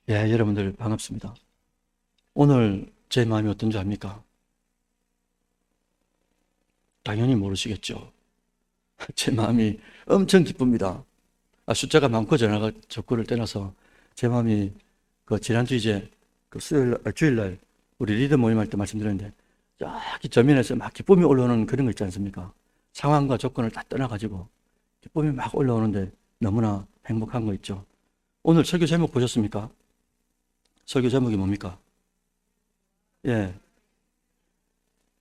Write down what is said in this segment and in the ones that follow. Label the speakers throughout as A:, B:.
A: 예, 여러분들 반갑습니다. 오늘 제 마음이 어떤 줄 압니까? 당연히 모르시겠죠. 제 마음이 엄청 기쁩니다. 숫자가 많고 전화가 적고를 떠나서 제 마음이 지난주 이제 주일날 우리 리더 모임할 때 말씀드렸는데 저기 저면에서 막 기쁨이 올라오는 그런 거 있지 않습니까? 상황과 조건을 다 떠나가지고 기쁨이 막 올라오는데 너무나 행복한 거 있죠. 오늘 설교 제목 보셨습니까? 설교 제목이 뭡니까? 예,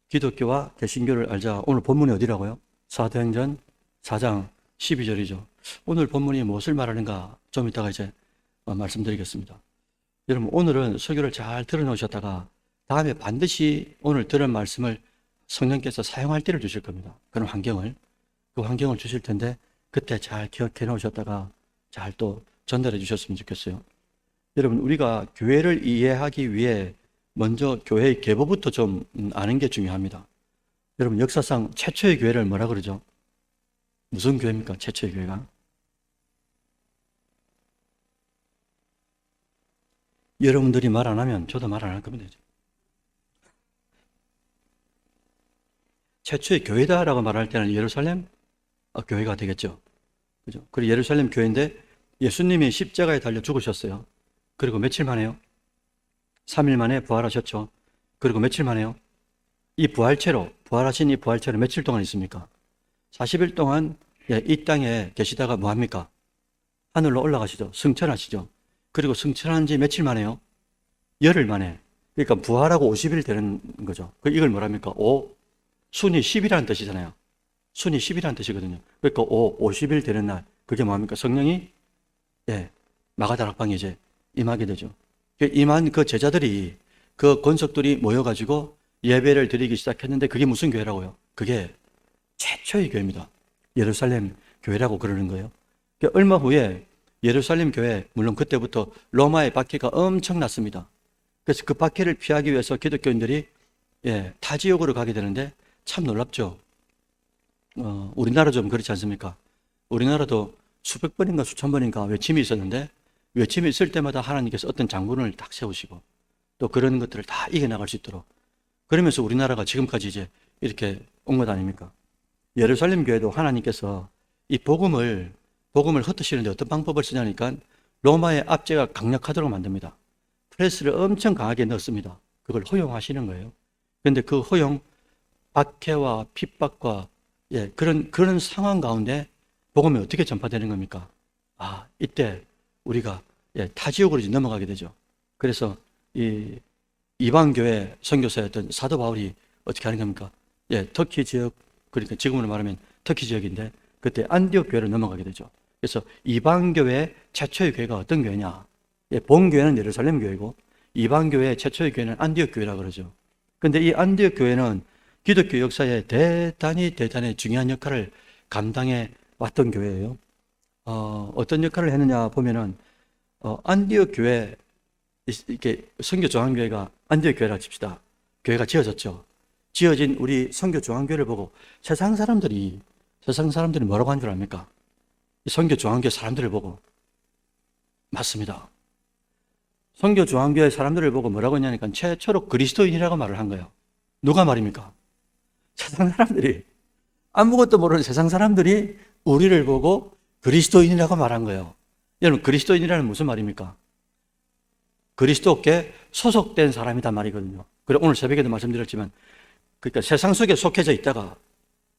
A: 기독교와 개신교를 알자. 오늘 본문이 어디라고요? 사도행전 4장 12절이죠. 오늘 본문이 무엇을 말하는가 좀 이따가 이제 말씀드리겠습니다. 여러분, 오늘은 설교를 잘 들어놓으셨다가 다음에 반드시 오늘 들은 말씀을 성령께서 사용할 때를 주실 겁니다. 그런 그 환경을 주실 텐데 그때 잘 기억해 놓으셨다가 잘 또 전달해 주셨으면 좋겠어요. 여러분, 우리가 교회를 이해하기 위해 먼저 교회의 계보부터 좀 아는 게 중요합니다. 여러분, 역사상 최초의 교회를 뭐라 그러죠? 무슨 교회입니까? 최초의 교회가? 여러분들이 말 안 하면 저도 말 안 할 겁니다. 최초의 교회다라고 말할 때는 예루살렘 교회가 되겠죠. 그죠? 그리고 예루살렘 교회인데 예수님이 십자가에 달려 죽으셨어요. 그리고 며칠 만에요? 3일 만에 부활하셨죠. 그리고 며칠 만에요? 부활하신 이 부활체로 며칠 동안 있습니까? 40일 동안 이 땅에 계시다가 뭐합니까? 하늘로 올라가시죠. 승천하시죠. 그리고 승천한 지 며칠 만에요? 열흘 만에. 그러니까 부활하고 50일 되는 거죠. 이걸 뭐랍니까? 순이 10이라는 뜻이잖아요. 순이 10이라는 뜻이거든요. 그러니까 50일 되는 날. 그게 뭐합니까? 성령이 마가다락방에 이제 임하게 되죠. 임한 그 제자들이 그 권석들이 모여가지고 예배를 드리기 시작했는데 그게 무슨 교회라고요? 그게 최초의 교회입니다. 예루살렘 교회라고 그러는 거예요. 얼마 후에 예루살렘 교회, 물론 그때부터 로마의 박해가 엄청났습니다. 그래서 그 박해를 피하기 위해서 기독교인들이 타 지역으로 가게 되는데 참 놀랍죠. 우리나라 좀 그렇지 않습니까? 우리나라도 수백 번인가 수천 번인가 외침이 있었는데 외침이 있을 때마다 하나님께서 어떤 장군을 딱 세우시고 또 그런 것들을 다 이겨나갈 수 있도록 그러면서 우리나라가 지금까지 이제 이렇게 온 것 아닙니까? 예루살렘 교회도 하나님께서 이 복음을 흩으시는데 어떤 방법을 쓰냐니까 로마의 압제가 강력하도록 만듭니다. 프레스를 엄청 강하게 넣습니다. 그걸 허용하시는 거예요. 그런데 그 허용, 박해와 핍박과 그런 상황 가운데 복음이 어떻게 전파되는 겁니까? 이때 우리가 타 지역으로 이제 넘어가게 되죠. 그래서 이 이방교회 선교사였던 사도 바울이 어떻게 하는 겁니까? 터키 지역, 그러니까 지금으로 말하면 터키 지역인데 그때 안디옥 교회로 넘어가게 되죠. 그래서 이방교회 최초의 교회가 어떤 교회냐? 본교회는 예루살렘 교회고 이방교회 최초의 교회는 안디옥 교회라고 그러죠. 근데 이 안디옥 교회는 기독교 역사에 대단히 중요한 역할을 감당해 왔던 교회예요. 어떤 역할을 했느냐 보면은 안디옥 교회, 이렇게 선교 중앙교회가 안디옥 교회라 칩시다. 교회가 지어졌죠. 지어진 우리 선교 중앙교회를 보고 세상 사람들이 뭐라고 한 줄 압니까? 선교 중앙교회 사람들을 보고, 맞습니다. 선교 중앙교회 사람들을 보고 뭐라고 했냐니까 최초로 그리스도인이라고 말을 한 거예요. 누가 말입니까? 세상 사람들이, 아무것도 모르는 세상 사람들이 우리를 보고 그리스도인이라고 말한 거예요. 여러분, 그리스도인이라는 무슨 말입니까? 그리스도께 소속된 사람이란 말이거든요. 그리고 오늘 새벽에도 말씀드렸지만, 그러니까 세상 속에 속해져 있다가,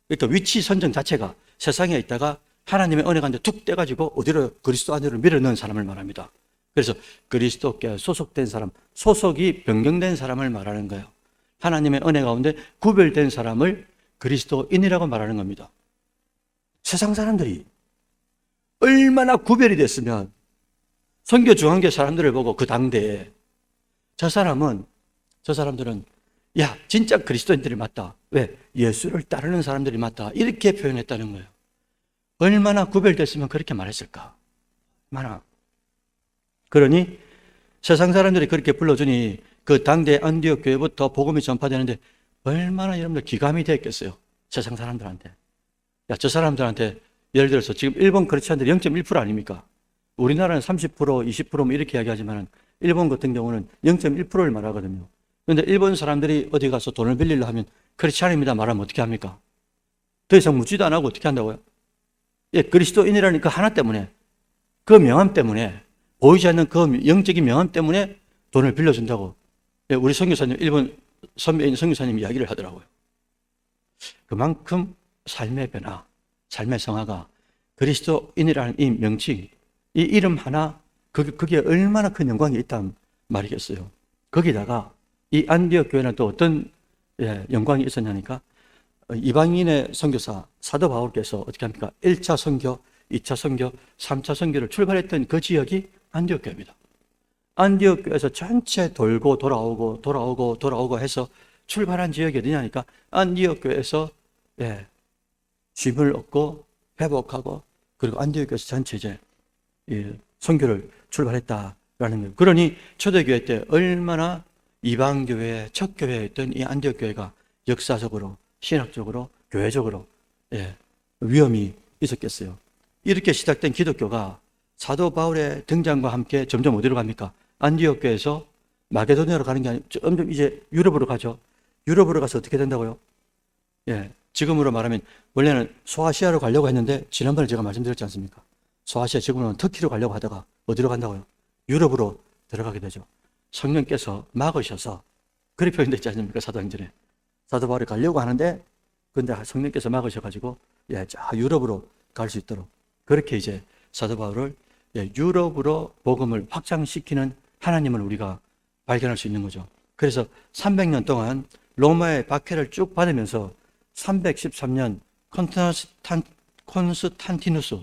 A: 그러니까 위치 선정 자체가 세상에 있다가 하나님의 은혜가 한데 툭 떼가지고 어디로 그리스도 안으로 밀어넣은 사람을 말합니다. 그래서 그리스도께 소속된 사람, 소속이 변경된 사람을 말하는 거예요. 하나님의 은혜 가운데 구별된 사람을 그리스도인이라고 말하는 겁니다. 세상 사람들이 얼마나 구별이 됐으면 선교 중앙교회 사람들을 보고 그 당대에 저 사람들은 진짜 그리스도인들이 맞다. 왜? 예수를 따르는 사람들이 맞다. 이렇게 표현했다는 거예요. 얼마나 구별됐으면 그렇게 말했을까? 그러니 세상 사람들이 그렇게 불러주니 그 당대 안디옥 교회부터 복음이 전파되는데 얼마나 여러분들 기감이 됐겠어요. 세상 사람들한테. 저 사람들한테 예를 들어서 지금 일본 크리스찬들이 0.1% 아닙니까? 우리나라는 30%, 20% 뭐 이렇게 이야기하지만 일본 같은 경우는 0.1%를 말하거든요. 그런데 일본 사람들이 어디 가서 돈을 빌리려 하면 그렇지 않습니다 말하면 어떻게 합니까? 더 이상 묻지도 안 하고 어떻게 한다고요? 예, 그리스도인이라는 그 하나 때문에, 그 명함 때문에, 보이지 않는 그 영적인 명함 때문에 돈을 빌려준다고, 예, 우리 선교사님, 일본 선배인 선교사님 이야기를 하더라고요. 그만큼 삶의 변화, 삶의 성화가 그리스도인이라는 이 명칭, 이 이름 하나, 그게 얼마나 큰 영광이 있단 말이겠어요. 거기다가 이 안디옥 교회는 또 어떤 영광이 있었냐니까, 이방인의 선교사 사도 바울께서 어떻게 합니까? 1차 선교, 2차 선교, 3차 선교를 출발했던 그 지역이 안디옥 교회입니다. 안디옥 교회에서 전체 돌고 돌아오고 해서 출발한 지역이 어디냐니까 안디옥 교회에서 쉼을 얻고 회복하고, 그리고 안디옥 교회에서 전체 이제 선교를 출발했다라는 거예요. 그러니 초대교회 때 얼마나 이방교회의 첫 교회였던 이 안디옥 교회가 역사적으로, 신학적으로, 교회적으로 위험이 있었겠어요. 이렇게 시작된 기독교가 사도 바울의 등장과 함께 점점 어디로 갑니까? 안디옥 교회에서 마게도니아로 가는 게 아니고 점점 이제 유럽으로 가죠. 유럽으로 가서 어떻게 된다고요? 지금으로 말하면 원래는 소아시아로 가려고 했는데 지난번에 제가 말씀드렸지 않습니까? 소아시아, 지금은 터키로 가려고 하다가 어디로 간다고요? 유럽으로 들어가게 되죠. 성령께서 막으셔서, 그렇게 표현되지 않습니까? 사도행전에. 사도 바울이 가려고 하는데, 근데 성령께서 막으셔가지고, 유럽으로 갈 수 있도록. 그렇게 이제 사도 바울을 유럽으로 복음을 확장시키는 하나님을 우리가 발견할 수 있는 거죠. 그래서 300년 동안 로마의 박해를 쭉 받으면서 313년 콘스탄티누스,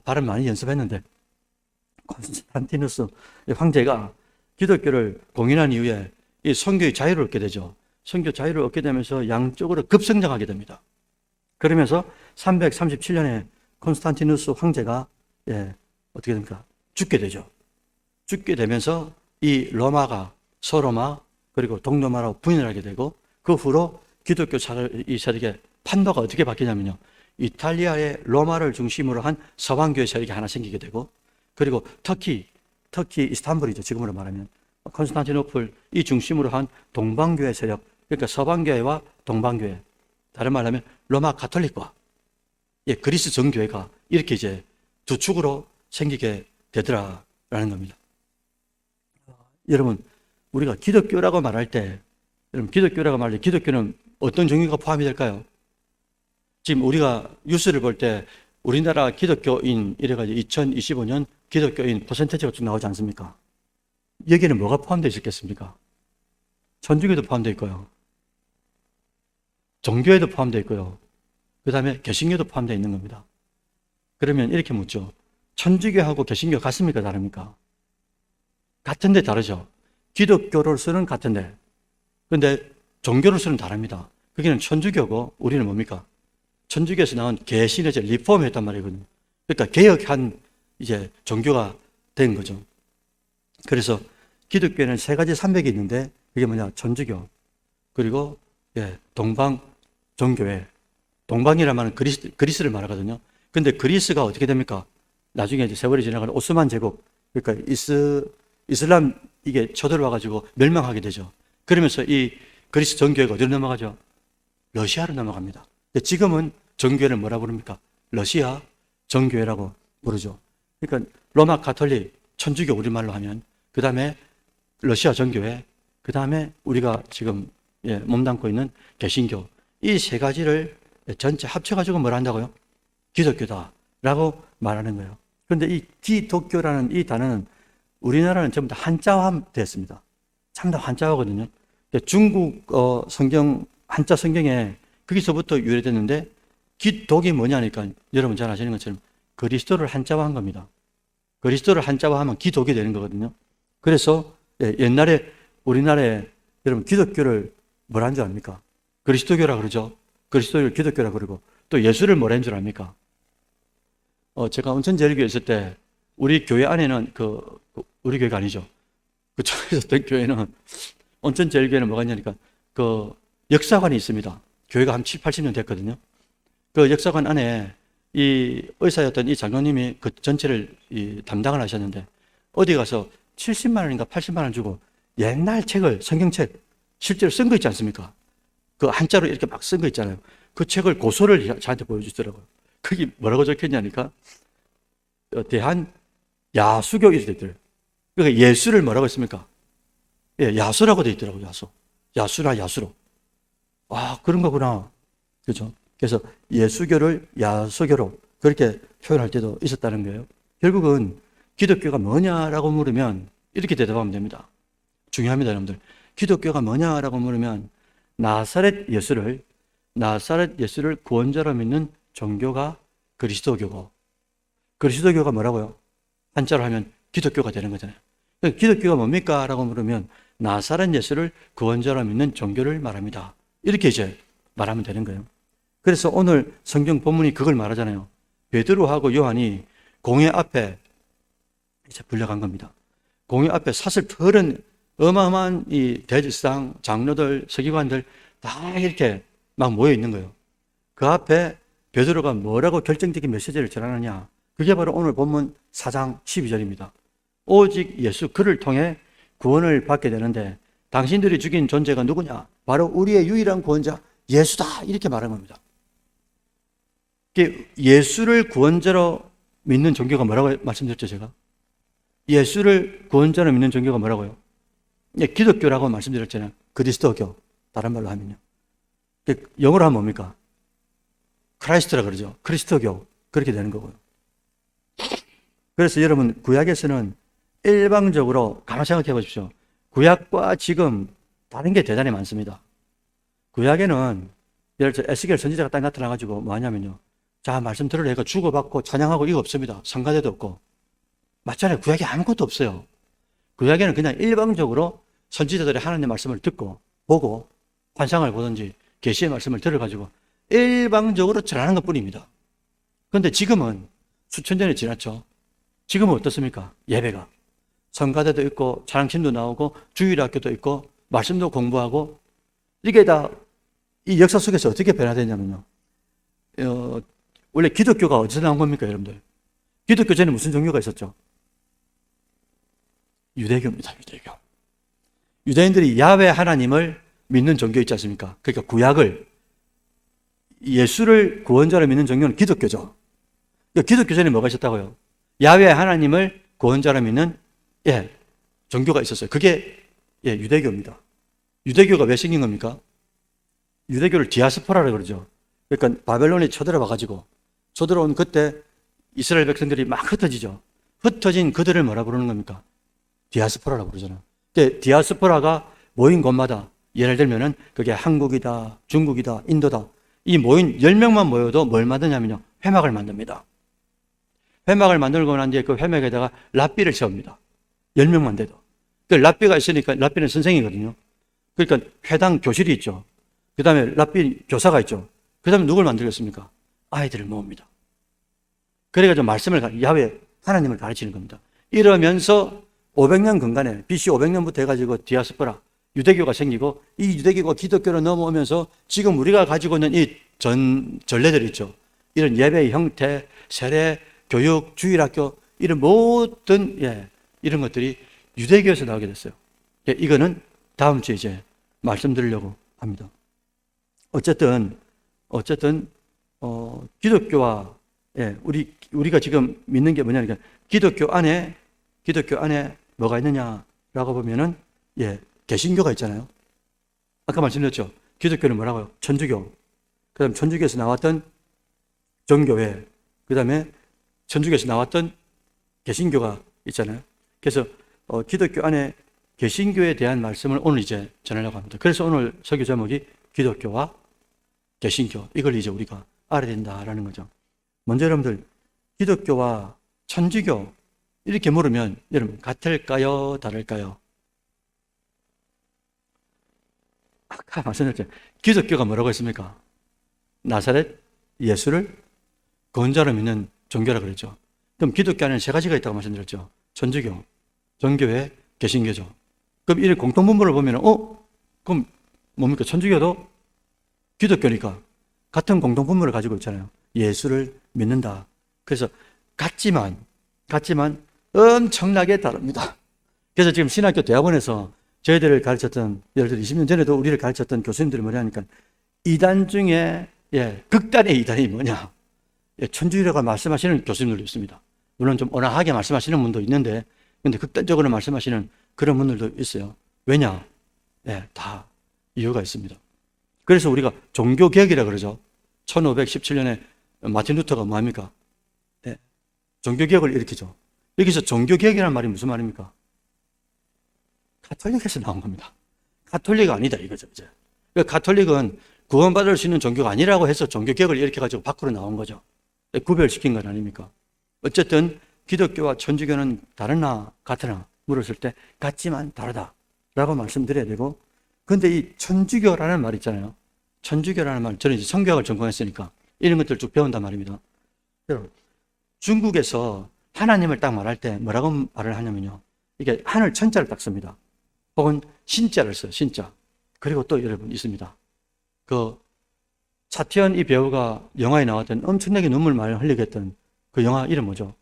A: 발음 많이 연습했는데, 콘스탄티누스 황제가 기독교를 공인한 이후에 이 선교의 자유를 얻게 되죠. 선교 자유를 얻게 되면서 양쪽으로 급성장하게 됩니다. 그러면서 337년에 콘스탄티누스 황제가 어떻게 됩니까? 죽게 되죠. 죽게 되면서 이 로마가 서로마 그리고 동로마라고 분열하게 되고, 그 후로 기독교 이 세력의 판도가 어떻게 바뀌냐면요, 이탈리아의 로마를 중심으로 한 서방교회 세력이 하나 생기게 되고, 그리고 터키 이스탄불이죠. 지금으로 말하면 콘스탄티노플 이 중심으로 한 동방교회 세력, 그러니까 서방교회와 동방교회, 다른 말로 하면 로마 가톨릭과 그리스 정교회가 이렇게 이제 두 축으로 생기게 되더라라는 겁니다. 여러분, 우리가 기독교라고 말할 때, 기독교는 어떤 종류가 포함이 될까요? 지금 우리가 뉴스를 볼 때 우리나라 기독교인 이래가지고 2025년 기독교인 퍼센테이지가 쭉 나오지 않습니까? 여기에는 뭐가 포함되어 있겠습니까? 천주교도 포함되어 있고요, 종교에도 포함되어 있고요, 그 다음에 개신교도 포함되어 있는 겁니다. 그러면 이렇게 묻죠. 천주교하고 개신교 같습니까? 다릅니까? 같은데 다르죠. 기독교로서는 같은데, 근데 종교로서는 다릅니다. 거기는 천주교고 우리는 뭡니까? 천주교에서 나온 개신의 리폼을 했단 말이거든요. 그러니까 개혁한 이제 종교가 된 거죠. 그래서 기독교에는 세 가지 산맥이 있는데, 그게 뭐냐? 천주교, 그리고 동방 종교회. 동방이라는 말은 그리스를 말하거든요. 근데 그리스가 어떻게 됩니까? 나중에 이제 세월이 지나가는 오스만 제국, 그러니까 이슬람 이게 쳐들어와가지고 멸망하게 되죠. 그러면서 이 그리스 정교회가 어디로 넘어가죠? 러시아로 넘어갑니다. 근데 지금은 정교회를 뭐라 부릅니까? 러시아 정교회라고 부르죠. 그러니까 로마 가톨릭, 천주교 우리말로 하면, 그 다음에 러시아 정교회, 그 다음에 우리가 지금 몸담고 있는 개신교, 이 세 가지를 전체 합쳐가지고 뭘 한다고요? 기독교다라고 말하는 거예요. 그런데 이 기독교라는 이 단어는 우리나라는 전부 다 한자화 됐습니다. 전부 다 한자화거든요. 중국 성경, 한자 성경에 거기서부터 유래됐는데, 기독이 뭐냐니까 여러분 잘 아시는 것처럼 그리스도를 한자화한 겁니다. 그리스도를 한자화하면 기독이 되는 거거든요. 그래서 옛날에 우리나라에 여러분 기독교를 뭐라는 줄 압니까? 그리스도교라 그러죠. 그리스도를 기독교라 그러고, 또 예수를 뭐라는 줄 압니까? 제가 온천제일교회 있을 때 우리 교회 안에는 우리 교회가 아니죠. 그쪽에 있었던 교회는, 온천제일교회는 뭐가 있냐니까 역사관이 있습니다. 교회가 한 7, 80년 됐거든요. 그 역사관 안에 이 의사였던 이 장로님이 그 전체를 담당을 하셨는데, 어디 가서 70만 원인가 80만 원 주고 옛날 책을, 성경책 실제로 쓴 거 있지 않습니까? 그 한자로 이렇게 막 쓴 거 있잖아요. 그 책을 고소를 저한테 보여주더라고요. 거기 뭐라고 적혔냐니까 대한 야수교 이렇게 돼 있더라고요. 그러니까 예수를 뭐라고 했습니까? 예, 야수라고 돼 있더라고요. 야수. 야수나 야수로. 아, 그런 거구나. 그죠? 그래서 예수교를 야수교로 그렇게 표현할 때도 있었다는 거예요. 결국은 기독교가 뭐냐라고 물으면 이렇게 대답하면 됩니다. 중요합니다, 여러분들. 기독교가 뭐냐라고 물으면 나사렛 예수를 구원자로 믿는 종교가 그리스도교고, 그리스도교가 뭐라고요? 한자로 하면 기독교가 되는 거잖아요. 기독교가 뭡니까? 라고 물으면 나사렛 예수를 구원자로 믿는 종교를 말합니다. 이렇게 이제 말하면 되는 거예요. 그래서 오늘 성경 본문이 그걸 말하잖아요. 베드로하고 요한이 공회 앞에 이제 불려간 겁니다. 공회 앞에 사슬 푸른 어마어마한 이 대제사장, 장로들, 서기관들 다 이렇게 막 모여 있는 거예요. 그 앞에 베드로가 뭐라고 결정적인 메시지를 전하느냐? 그게 바로 오늘 본문 4장 12절입니다. 오직 예수 그를 통해 구원을 받게 되는데 당신들이 죽인 존재가 누구냐? 바로 우리의 유일한 구원자 예수다. 이렇게 말한 겁니다. 예수를 구원자로 믿는 종교가 뭐라고 말씀드렸죠, 제가? 예수를 구원자로 믿는 종교가 뭐라고요? 기독교라고 말씀드렸잖아요. 그리스도교. 다른 말로 하면요. 영어로 하면 뭡니까? 크라이스트라 그러죠. 그리스도교. 그렇게 되는 거고요. 그래서 여러분, 구약에서는 일방적으로 가만 생각해 보십시오. 구약과 지금 다른 게 대단히 많습니다. 구약에는 예를 들어 에스겔 선지자가 딱 나타나가지고 뭐 하냐면요. 자, 말씀 들으려니까 주고받고 찬양하고 이거 없습니다. 성가대도 없고. 맞잖아요. 구약에 아무것도 없어요. 구약에는 그냥 일방적으로 선지자들이 하나님의 말씀을 듣고 보고 환상을 보든지 계시의 말씀을 들어가지고 일방적으로 전하는 것뿐입니다. 그런데 지금은 수천 년이 지났죠. 지금은 어떻습니까? 예배가. 성가대도 있고 찬양팀도 나오고 주일학교도 있고 말씀도 공부하고 이게 다 이 역사 속에서 어떻게 변화되냐면요. 원래 기독교가 어디서 나온 겁니까, 여러분들? 기독교 전에 무슨 종교가 있었죠? 유대교입니다, 유대교. 유대인들이 야훼 하나님을 믿는 종교 있지 않습니까? 그러니까 구약을, 예수를 구원자로 믿는 종교는 기독교죠. 그러니까 기독교 전에 뭐가 있었다고요? 야훼 하나님을 구원자로 믿는 종교가 있었어요. 그게 유대교입니다. 유대교가 왜 생긴 겁니까? 유대교를 디아스포라라고 그러죠. 그러니까 바벨론이 쳐들어와가지고 쳐들어온 그때 이스라엘 백성들이 막 흩어지죠. 흩어진 그들을 뭐라 부르는 겁니까? 디아스포라라고 그러잖아요. 디아스포라가 모인 곳마다 예를 들면은 그게 한국이다, 중국이다, 인도다. 이 모인 10명만 모여도 뭘 만드냐면요. 회막을 만듭니다. 회막을 만들고 난 뒤에 그 회막에다가 랍비를 세웁니다. 10명만 돼도. 그 랍비가 있으니까 랍비는 선생이거든요. 그러니까 회당 교실이 있죠. 그 다음에 랍비 교사가 있죠. 그 다음에 누굴 만들겠습니까? 아이들을 모읍니다. 그래가지고 말씀을, 야훼 하나님을 가르치는 겁니다. 이러면서 500년 근간에 BC 500년부터 해가지고 디아스포라, 유대교가 생기고 이 유대교가 기독교로 넘어오면서 지금 우리가 가지고 있는 이 전례들 있죠. 이런 예배의 형태, 세례, 교육, 주일학교 이런 모든 이런 것들이 유대교에서 나오게 됐어요. 이거는 다음 주에 이제 말씀드리려고 합니다. 어쨌든 기독교와 우리가 지금 믿는 게 뭐냐니까 기독교 안에 뭐가 있느냐라고 보면은 개신교가 있잖아요. 아까 말씀드렸죠. 기독교는 뭐라고요? 천주교. 그다음 천주교에서 나왔던 정교회. 그다음에 천주교에서 나왔던 개신교가 있잖아요. 그래서 기독교 안에 개신교에 대한 말씀을 오늘 이제 전하려고 합니다. 그래서 오늘 설교 제목이 기독교와 개신교. 이걸 이제 우리가 알아야 된다라는 거죠. 먼저 여러분들 기독교와 천주교 이렇게 물으면 여러분 같을까요? 다를까요? 아까 말씀드렸죠. 기독교가 뭐라고 했습니까? 나사렛 예수를 구원자로 믿는 종교라고 그랬죠. 그럼 기독교 안에는 세 가지가 있다고 말씀드렸죠. 천주교, 정교회, 개신교죠. 그럼 이 공통분모를 보면 그럼 뭡니까? 천주교도 기독교니까 같은 공통분모를 가지고 있잖아요. 예수를 믿는다. 그래서 같지만 엄청나게 다릅니다. 그래서 지금 신학교 대학원에서 저희들을 가르쳤던, 예를 들어 20년 전에도 우리를 가르쳤던 교수님들이 뭐냐 하니까 이단 중에 극단의 이단이 뭐냐? 천주교가 말씀하시는 교수님들도 있습니다. 물론 좀 온화하게 말씀하시는 분도 있는데, 근데 극단적으로 말씀하시는 그런 분들도 있어요. 왜냐? 다 이유가 있습니다. 그래서 우리가 종교개혁이라 그러죠. 1517년에 마틴 루터가 뭐합니까? 종교개혁을 일으키죠. 여기서 종교개혁이라는 말이 무슨 말입니까? 가톨릭에서 나온 겁니다. 가톨릭이 아니다 이거죠. 이제. 가톨릭은 구원받을 수 있는 종교가 아니라고 해서 종교개혁을 일으켜가지고 밖으로 나온 거죠. 구별시킨 건 아닙니까? 어쨌든 기독교와 천주교는 다르나 같으나 물었을 때 같지만 다르다라고 말씀드려야 되고, 근데 이 천주교라는 말 있잖아요. 천주교라는 말, 저는 이제 성교학을 전공했으니까 이런 것들 쭉 배운단 말입니다. 여러분, 중국에서 하나님을 딱 말할 때 뭐라고 말을 하냐면요. 이게 하늘 천자를 딱 씁니다. 혹은 신자를 써요. 신자. 그리고 또 여러분 있습니다. 그 차태현 이 배우가 영화에 나왔던 엄청나게 눈물 많이 흘리게 했던 그 영화 이름 뭐죠?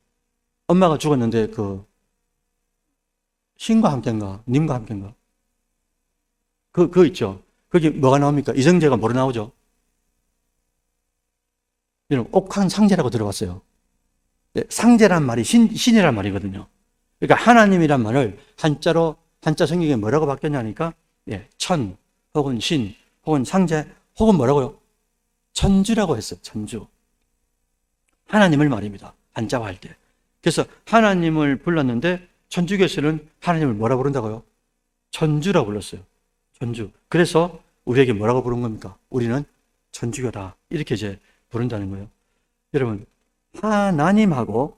A: 엄마가 죽었는데 그 신과 함께인가? 님과 함께인가? 그거 있죠. 거기 뭐가 나옵니까? 이정재가 뭐로 나오죠? 여러분, 옥황상제라고 들어봤어요. 상제란 말이 신이란 말이거든요. 그러니까 하나님이란 말을 한자 성경에 뭐라고 바뀌었냐니까, 천, 혹은 신, 혹은 상제, 혹은 뭐라고요? 천주라고 했어요. 천주. 하나님을 말입니다. 한자화 할 때. 그래서 하나님을 불렀는데 천주교에서는 하나님을 뭐라 부른다고요? 천주라고 불렀어요. 천주. 그래서 우리에게 뭐라고 부른 겁니까? 우리는 천주교다. 이렇게 이제 부른다는 거예요. 여러분, 하나님하고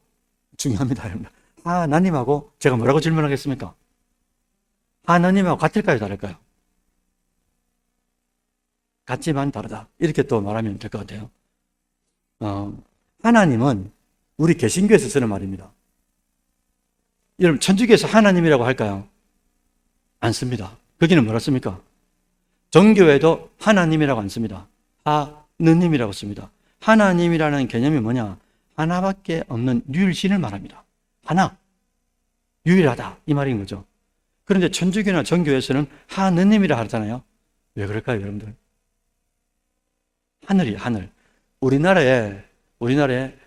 A: 중요합니다. 여러분. 하나님하고 제가 뭐라고 질문하겠습니까? 하나님하고 같을까요? 다를까요? 같지만 다르다. 이렇게 또 말하면 될 것 같아요. 하나님은 우리 개신교에서 쓰는 말입니다. 여러분, 천주교에서 하나님이라고 할까요? 안 씁니다. 거기는 뭐라 씁니까? 정교회도 하나님이라고 안 씁니다. 하느님이라고 씁니다. 하나님이라는 개념이 뭐냐? 하나밖에 없는 유일신을 말합니다. 하나, 유일하다 이 말인 거죠. 그런데 천주교나 정교에서는 하느님이라 하잖아요. 왜 그럴까요, 여러분들? 하늘이에요, 하늘. 우리나라에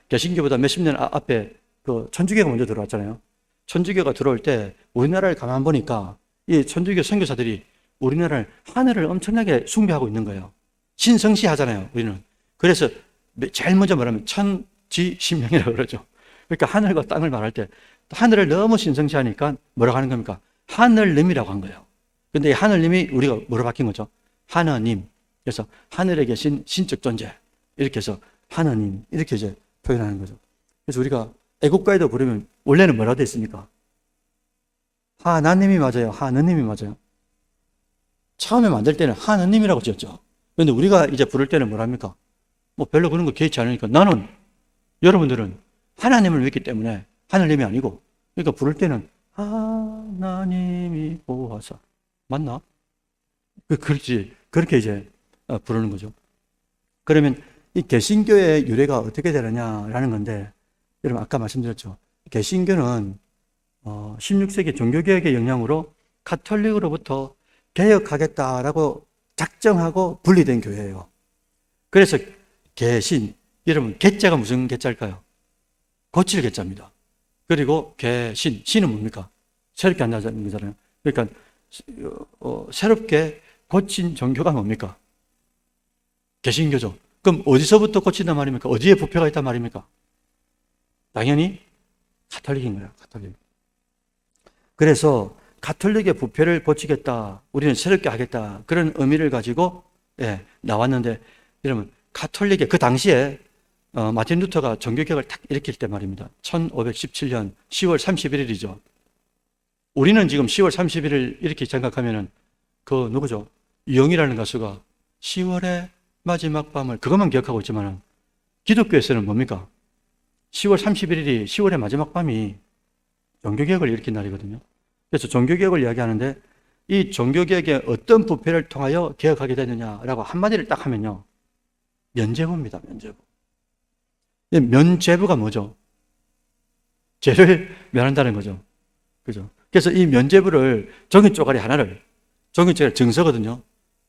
A: 개신교보다 몇십 년 앞에 그 천주교가 먼저 들어왔잖아요. 천주교가 들어올 때 우리나라를 가만 보니까 이 천주교 선교사들이 우리나라를 하늘을 엄청나게 숭배하고 있는 거예요. 신성시 하잖아요, 우리는. 그래서 제일 먼저 말하면 천지신명이라고 그러죠. 그러니까 하늘과 땅을 말할 때 하늘을 너무 신성시하니까 뭐라고 하는 겁니까? 하늘님이라고 한 거예요. 근데 이 하늘님이 우리가 뭐로 바뀐 거죠? 하나님. 그래서 하늘에 계신 신적 존재. 이렇게 해서 하나님. 이렇게 이제 표현하는 거죠. 그래서 우리가 애국가에도 부르면 원래는 뭐라고 되어 있습니까? 하나님이 맞아요? 하느님이 맞아요? 처음에 만들 때는 하느님이라고 지었죠. 그런데 우리가 이제 부를 때는 뭐랍니까? 뭐 별로 그런 거 개의치 않으니까 나는, 여러분들은 하나님을 믿기 때문에 하느님이 아니고, 그러니까 부를 때는 하나님이 보호하사. 맞나? 그렇지. 그렇게 이제 부르는 거죠. 그러면 이 개신교의 유래가 어떻게 되느냐라는 건데, 여러분 아까 말씀드렸죠. 개신교는 16세기 종교개혁의 영향으로 가톨릭으로부터 개혁하겠다라고 작정하고 분리된 교회예요. 그래서 개신, 여러분 개자가 무슨 개자일까요? 고칠 개자입니다. 그리고 개신, 신은 뭡니까? 새롭게 한다는 거잖아요. 그러니까 새롭게 고친 종교가 뭡니까? 개신교죠. 그럼 어디서부터 고친단 말입니까? 어디에 부패가 있단 말입니까? 당연히 가톨릭인 거예요. 가톨릭. 그래서 가톨릭의 부패를 고치겠다, 우리는 새롭게 하겠다, 그런 의미를 가지고 나왔는데, 여러분 가톨릭의 그 당시에 마틴 루터가 종교개혁을 딱 일으킬 때 말입니다. 1517년 10월 31일이죠. 우리는 지금 10월 31일 이렇게 생각하면은 그 누구죠? 유영이라는 가수가 10월의 마지막 밤을, 그것만 기억하고 있지만 기독교에서는 뭡니까? 10월 31일이 10월의 마지막 밤이 종교개혁을 일으킨 날이거든요. 그래서 종교개혁을 이야기하는데, 이 종교개혁의 어떤 부패를 통하여 개혁하게 되느냐라고 한마디를 딱 하면요, 면죄부입니다. 면죄부. 면죄부가 뭐죠? 죄를 면한다는 거죠. 그죠? 그래서 이 면죄부를 종이 쪼가리 하나를, 종이 쪼가리 증서거든요.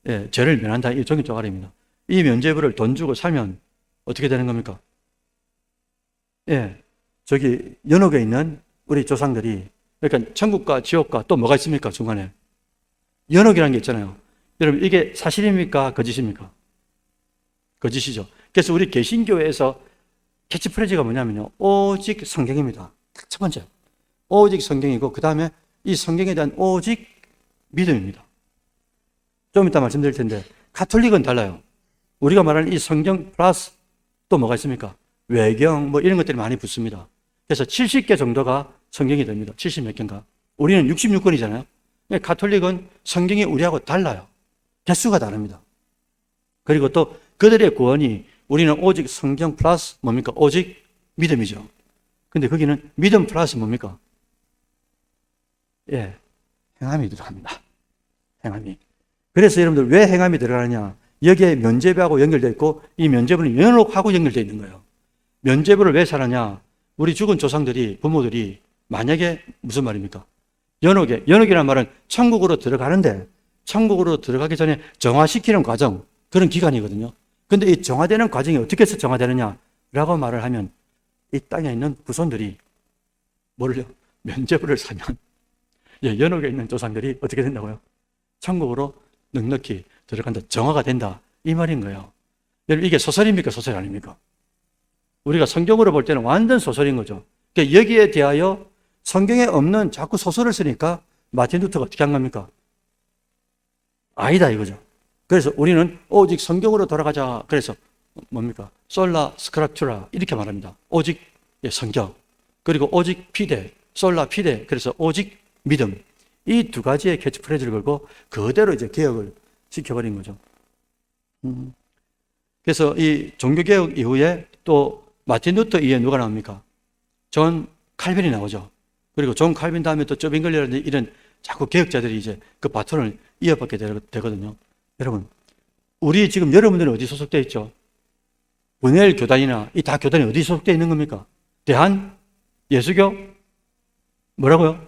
A: 예, 죄를 면한다. 이 종이 쪼가리입니다. 이 면죄부를 돈 주고 살면 어떻게 되는 겁니까? 예, 저기 연옥에 있는 우리 조상들이, 그러니까 천국과 지옥과 또 뭐가 있습니까? 중간에 연옥이라는 게 있잖아요. 여러분, 이게 사실입니까? 거짓입니까? 거짓이죠. 그래서 우리 개신교에서 캐치프레이즈가 뭐냐면요, 오직 성경입니다. 첫 번째, 오직 성경이고, 그 다음에 이 성경에 대한 오직 믿음입니다. 좀 이따 말씀드릴 텐데, 가톨릭은 달라요. 우리가 말하는 이 성경 플러스 또 뭐가 있습니까? 외경 뭐 이런 것들이 많이 붙습니다. 그래서 70개 정도가 성경이 됩니다. 70 몇 개인가. 우리는 66권이잖아요. 가톨릭은 성경이 우리하고 달라요. 개수가 다릅니다. 그리고 또 그들의 구원이, 우리는 오직 성경 플러스 뭡니까? 오직 믿음이죠. 근데 거기는 믿음 플러스 뭡니까? 예, 행함이 들어갑니다. 행함이. 그래서 여러분들 왜 행함이 들어가느냐? 여기에 면죄부하고 연결되어 있고, 이 면죄부는 연옥하고 연결되어 있는 거예요. 면죄부를 왜 살았냐? 우리 죽은 조상들이, 부모들이 만약에 무슨 말입니까? 연옥이라는 말은 천국으로 들어가는데, 천국으로 들어가기 전에 정화시키는 과정, 그런 기간이거든요. 근데 이 정화되는 과정이 어떻게 해서 정화되느냐라고 말을 하면, 이 땅에 있는 후손들이 뭐를요? 면죄부를 사면, 예, 연옥에 있는 조상들이 어떻게 된다고요? 천국으로 넉넉히 들어간다, 정화가 된다, 이 말인 거예요. 여러분, 이게 소설입니까? 소설 아닙니까? 우리가 성경으로 볼 때는 완전 소설인 거죠. 그러니까 여기에 대하여 성경에 없는 자꾸 소설을 쓰니까 마틴 루터가 어떻게 한 겁니까? 아니다 이거죠. 그래서 우리는 오직 성경으로 돌아가자. 그래서 뭡니까? 솔라 스크립투라 이렇게 말합니다. 오직 성경. 그리고 오직 피데, 솔라 피데. 그래서 오직 믿음. 이 두 가지의 캐치프레이즈를 걸고 그대로 이제 개혁을 시켜버린 거죠. 그래서 이 종교개혁 이후에 또 마틴 루터 이후에 누가 나옵니까? 존 칼빈이 나오죠. 그리고 존 칼빈 다음에 또 쪼빙글리라든지 이런 자꾸 개혁자들이 이제 그 바톤을 이어받게 되거든요. 여러분, 우리 지금 여러분들은 어디 소속되어 있죠? 분엘 교단이나 이 다 교단이 어디 소속되어 있는 겁니까? 대한 예수교? 뭐라고요?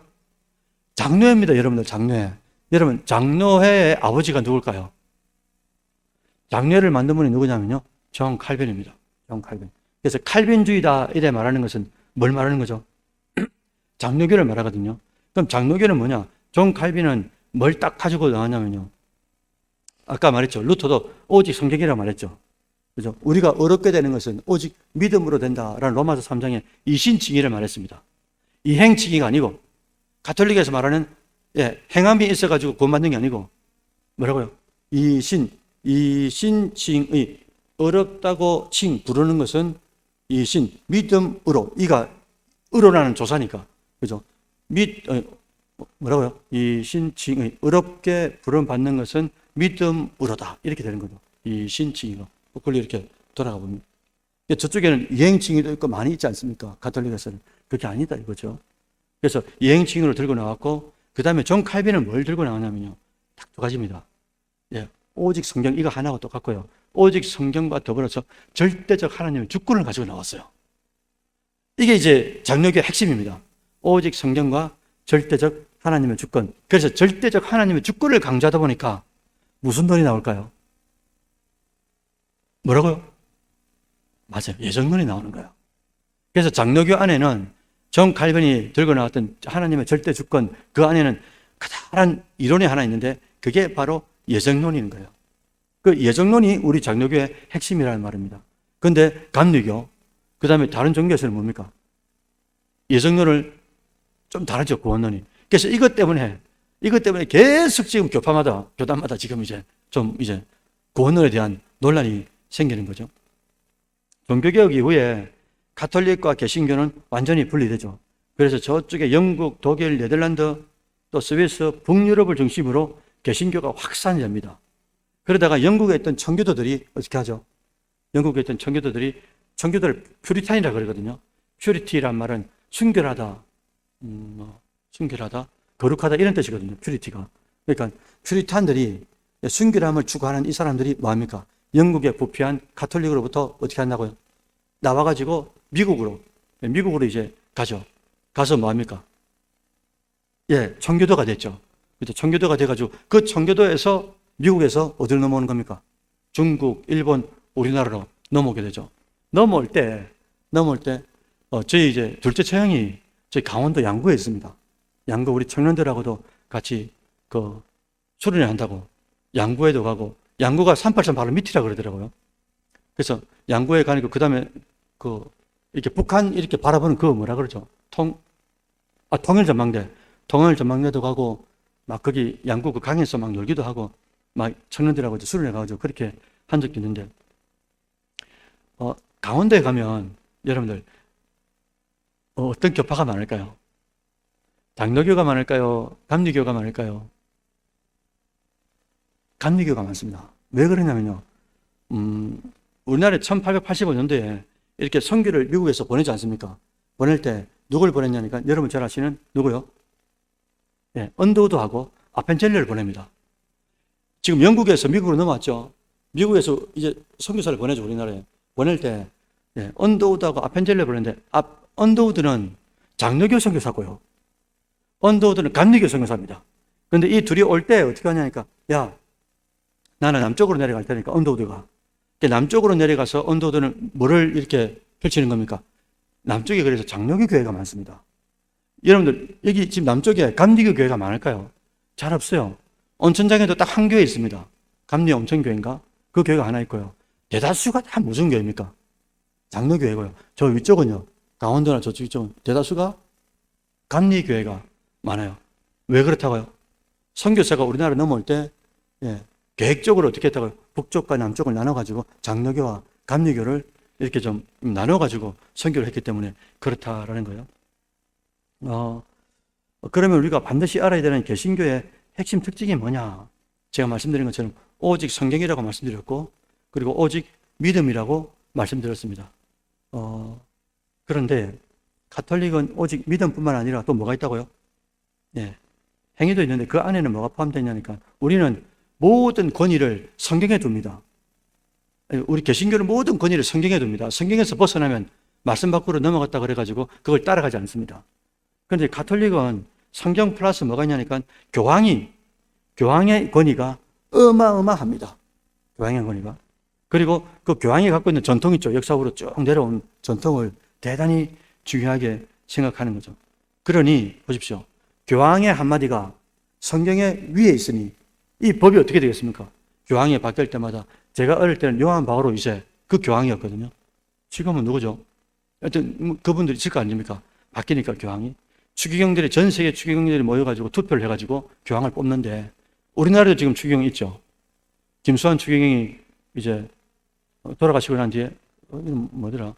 A: 장로회입니다, 여러분들. 장로회. 여러분, 장로회의 아버지가 누굴까요? 장로회를 만든 분이 누구냐면요, 존 칼빈입니다. 존 칼빈. 그래서 칼빈주의다 이래 말하는 것은 뭘 말하는 거죠? 장로교를 말하거든요. 그럼 장로교는 뭐냐? 존 칼빈은 뭘 딱 가지고 나왔냐면요, 아까 말했죠. 루터도 오직 성경이라고 말했죠. 그죠? 우리가 어렵게 되는 것은 오직 믿음으로 된다라는 로마서 3장에 이신칭의를 말했습니다. 이행칭의가 아니고, 가톨릭에서 말하는 행함이 있어가지고 구원받는 게 아니고, 뭐라고요? 이신칭의, 어렵다고 부르는 것은 이신, 믿음으로, 이가 의로라는 조사니까, 그죠? 뭐라고요? 이신칭의, 어렵게 부름받는 것은 믿음으로다. 이렇게 되는 거죠. 이신칭의가. 그걸 이렇게 돌아가 보면. 저쪽에는 이행칭의도 있고 많이 있지 않습니까? 가톨릭에서는. 그게 아니다 이거죠. 그래서 이행칭의를 들고 나왔고, 그 다음에 존 칼빈은 뭘 들고 나왔냐면요, 딱 두 가지입니다. 예, 오직 성경, 이거 하나하고 똑같고요. 오직 성경과 더불어서 절대적 하나님의 주권을 가지고 나왔어요. 이게 이제 장로교의 핵심입니다. 오직 성경과 절대적 하나님의 주권. 그래서 절대적 하나님의 주권을 강조하다 보니까 무슨 논이 나올까요? 뭐라고요? 맞아요. 예정론이 나오는 거예요. 그래서 장로교 안에는 존 칼빈이 들고 나왔던 하나님의 절대 주권, 그 안에는 커다란 이론이 하나 있는데 그게 바로 예정론인 거예요. 그 예정론이 우리 장로교의 핵심이라는 말입니다. 그런데 감리교, 그 다음에 다른 종교에서는 뭡니까? 예정론을 좀 다르죠, 구원론이. 그래서 이것 때문에 계속 지금 교단마다 지금 이제 구원론에 대한 논란이 생기는 거죠. 종교개혁 이후에 가톨릭과 개신교는 완전히 분리되죠. 그래서 저쪽에 영국, 독일, 네덜란드, 또 스위스, 북유럽을 중심으로 개신교가 확산이 됩니다. 그러다가 영국에 있던 청교도들이 어떻게 하죠? 영국에 있던 청교도들을 퓨리탄이라고 그러거든요. 퓨리티란 말은 순결하다, 순결하다, 거룩하다 이런 뜻이거든요. 퓨리티가. 그러니까 퓨리탄들이 순결함을 추구하는 이 사람들이 뭐합니까? 영국에 부패한 가톨릭으로부터 어떻게 한다고요? 나와가지고 미국으로 이제 가죠. 가서 뭐합니까? 청교도가 됐죠. 그죠? 청교도가 돼가지고 그 청교도에서 미국에서 어디로 넘어오는 겁니까? 중국, 일본, 우리나라로 넘어오게 되죠. 넘어올 때, 저희 이제 둘째 처형이 저희 강원도 양구에 있습니다. 양구 우리 청년들하고도 같이 그 수련회 한다고 양구에도 가고, 양구가 383 바로 밑이라 그러더라고요. 그래서 양구에 가니까 그 다음에 이렇게 북한 이렇게 바라보는 그거 뭐라 그러죠? 통일전망대. 통일전망대도 가고, 막 거기 양구 그 강에서 막 놀기도 하고, 막 청년들하고 이제 수련회 가가지고 그렇게 한 적도 있는데, 강원도에 가면 여러분들, 어떤 교파가 많을까요? 장로교가 많을까요? 감리교가 많을까요? 감리교가 많습니다. 왜 그러냐면요. 우리나라에 1885년도에 이렇게 선교를 미국에서 보내지 않습니까? 보낼 때 누굴 보냈냐니까 여러분 잘 아시는 누구요? 언더우드하고 아펜젤러를 보냅니다. 지금 영국에서 미국으로 넘어왔죠. 미국에서 이제 선교사를 보내죠. 우리나라에 보낼 때 언더우드하고 아펜젤러를 보냈는데 언더우드는 장로교 선교사고요. 언더우드는 감리교 선교사입니다. 그런데 이 둘이 올 때 어떻게 하냐니까, 야, 나는 남쪽으로 내려갈 테니까 언더우드가. 남쪽으로 내려가서 언더우드는 뭐를 이렇게 펼치는 겁니까? 남쪽에 그래서 장로교 교회가 많습니다. 여러분들 여기 지금 남쪽에 감리교 교회가 많을까요? 잘 없어요. 온천장에도 딱 한 교회 있습니다. 감리 온천교회인가? 그 교회가 하나 있고요. 대다수가 다 무슨 교회입니까? 장로교회고요. 저 위쪽은요, 강원도나 저쪽 위쪽은 대다수가 감리교회가 많아요. 왜 그렇다고요? 선교사가 우리나라 넘어올 때 계획적으로 어떻게 했다고요? 북쪽과 남쪽을 나눠가지고 장로교와 감리교를 이렇게 좀 나눠가지고 선교를 했기 때문에 그렇다라는 거예요. 그러면 우리가 반드시 알아야 되는 개신교의 핵심 특징이 뭐냐? 제가 말씀드린 것처럼 오직 성경이라고 말씀드렸고, 그리고 오직 믿음이라고 말씀드렸습니다. 그런데 가톨릭은 오직 믿음뿐만 아니라 또 뭐가 있다고요? 행위도 있는데 그 안에는 뭐가 포함되어 있냐니까, 우리는 모든 권위를 성경에 둡니다. 우리 개신교는 모든 권위를 성경에 둡니다. 성경에서 벗어나면 말씀 밖으로 넘어갔다 그래가지고 그걸 따라가지 않습니다. 그런데 가톨릭은 성경 플러스 뭐가 있냐니까, 교황의 권위가 어마어마합니다. 교황의 권위가. 그리고 그 교황이 갖고 있는 전통 있죠. 역사적으로 쭉 내려온 전통을 대단히 중요하게 생각하는 거죠. 그러니 보십시오. 교황의 한마디가 성경의 위에 있으니 이 법이 어떻게 되겠습니까? 교황이 바뀔 때마다, 제가 어릴 때는 요한 바오로 2세 그 교황이었거든요. 지금은 누구죠? 하여튼 그분들이 있을 거 아닙니까? 바뀌니까 교황이. 추기경들이, 전 세계 추기경들이 모여가지고 투표를 해가지고 교황을 뽑는데, 우리나라도 지금 추기경이 있죠. 김수환 추기경이 이제 돌아가시고 난 뒤에 뭐더라?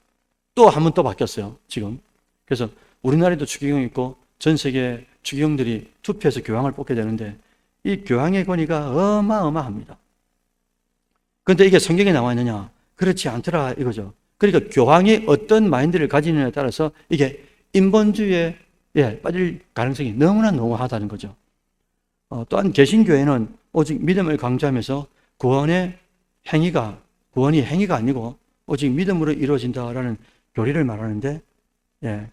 A: 또 한 번 또 바뀌었어요. 지금. 그래서 우리나라에도 추기경이 있고 전 세계 추기경들이 투표해서 교황을 뽑게 되는데, 이 교황의 권위가 어마어마합니다. 그런데 이게 성경에 나와 있느냐? 그렇지 않더라 이거죠. 그러니까 교황이 어떤 마인드를 가지느냐에 따라서 이게 인본주의에 빠질 가능성이 너무나 농후하다는 거죠. 또한 개신교회는 오직 믿음을 강조하면서 구원이 행위가 아니고 오직 믿음으로 이루어진다라는 교리를 말하는데,